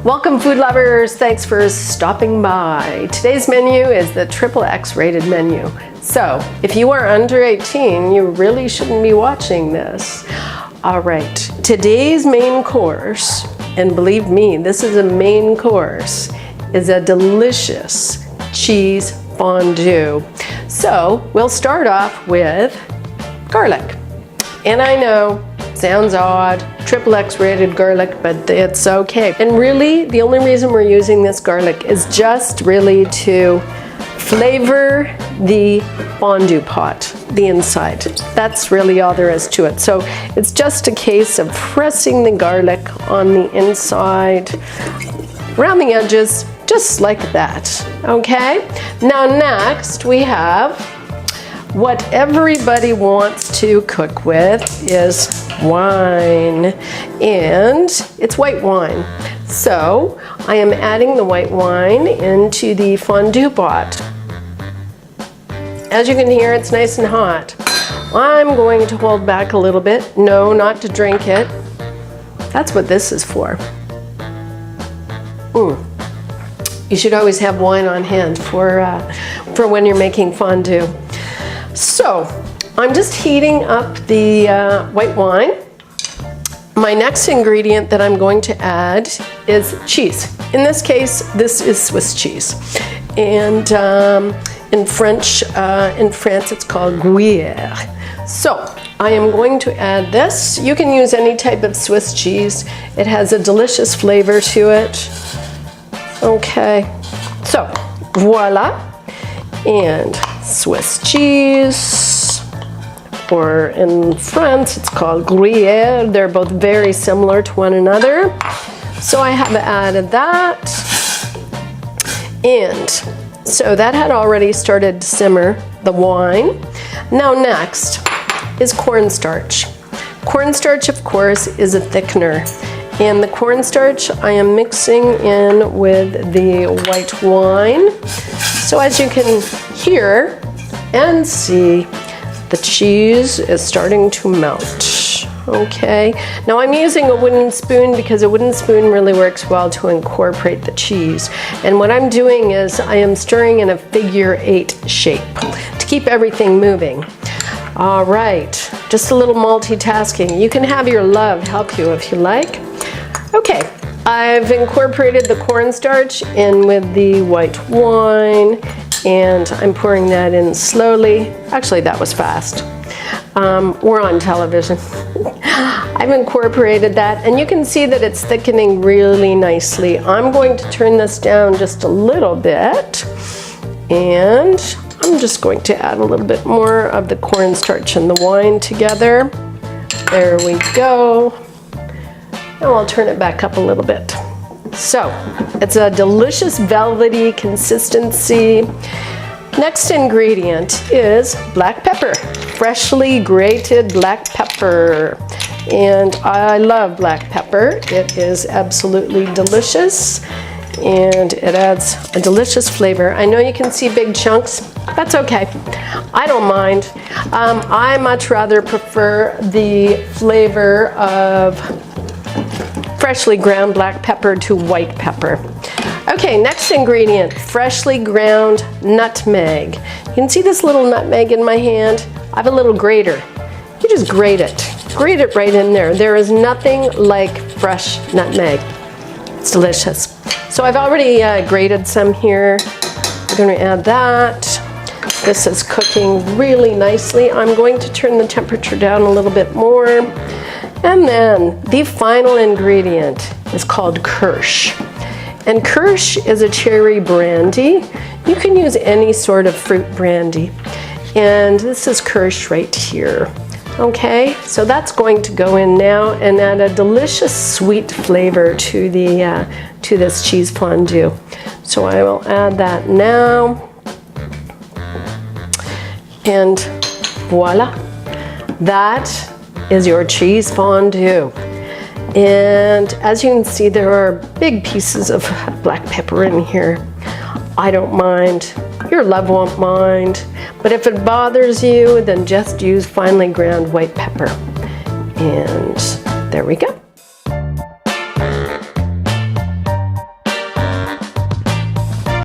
Welcome food lovers, thanks for stopping by. Today's menu is the XXX rated menu. So if you are under 18, you really shouldn't be watching this. All right, today's main course, and believe me, this is a main course, is a delicious cheese fondue. So we'll start off with garlic. And I know, sounds odd, XXX rated garlic, but it's okay. And really, the only reason we're using this garlic is just really to flavor the fondue pot, the inside. That's really all there is to it. So it's just a case of pressing the garlic on the inside, around the edges, just like that, okay? Now next we have what everybody wants to cook with is wine, and it's white wine. So I am adding the white wine into the fondue pot. As you can hear, it's nice and hot. I'm going to hold back a little bit. No, not to drink it. That's what this is for. You should always have wine on hand for when you're making fondue. So I'm just heating up the white wine. My next ingredient that I'm going to add is cheese. In this case, this is Swiss cheese. And in France, it's called Gruyere. So I am going to add this. You can use any type of Swiss cheese. It has a delicious flavor to it. Okay, so voila. And Swiss cheese, or in France it's called Gruyere. They're both very similar to one another. So I have added that. And so that had already started to simmer, the wine. Now next is cornstarch. Cornstarch, of course, is a thickener. And the cornstarch I am mixing in with the white wine. So as you can hear and see, the cheese is starting to melt. Okay, now I'm using a wooden spoon because a wooden spoon really works well to incorporate the cheese. And what I'm doing is I am stirring in a figure 8 shape to keep everything moving. All right, just a little multitasking. You can have your love help you if you like. Okay, I've incorporated the cornstarch in with the white wine, and I'm pouring that in slowly. Actually, that was fast. We're on television. I've incorporated that, and you can see that it's thickening really nicely. I'm going to turn this down just a little bit, and I'm just going to add a little bit more of the cornstarch and the wine together. There we go. And I'll turn it back up a little bit. So it's a delicious velvety consistency. Next ingredient is black pepper, freshly grated black pepper. And I love black pepper. It is absolutely delicious, and it adds a delicious flavor. I know you can see big chunks. That's okay. I don't mind. I much rather prefer the flavor of freshly ground black pepper to white pepper. Okay, next ingredient, freshly ground nutmeg. You can see this little nutmeg in my hand. I have a little grater. You just grate it right in there. There is nothing like fresh nutmeg. It's delicious. So I've already grated some here. I'm going to add that. This is cooking really nicely. I'm going to turn the temperature down a little bit more. And then the final ingredient is called Kirsch. And Kirsch is a cherry brandy. You can use any sort of fruit brandy. And this is Kirsch right here. Okay, so that's going to go in now and add a delicious sweet flavor to this cheese fondue. So I will add that now. And voila, that is your cheese fondue. And as you can see, there are big pieces of black pepper in here. I don't mind. Your love won't mind. But if it bothers you, then just use finely ground white pepper. And there we go.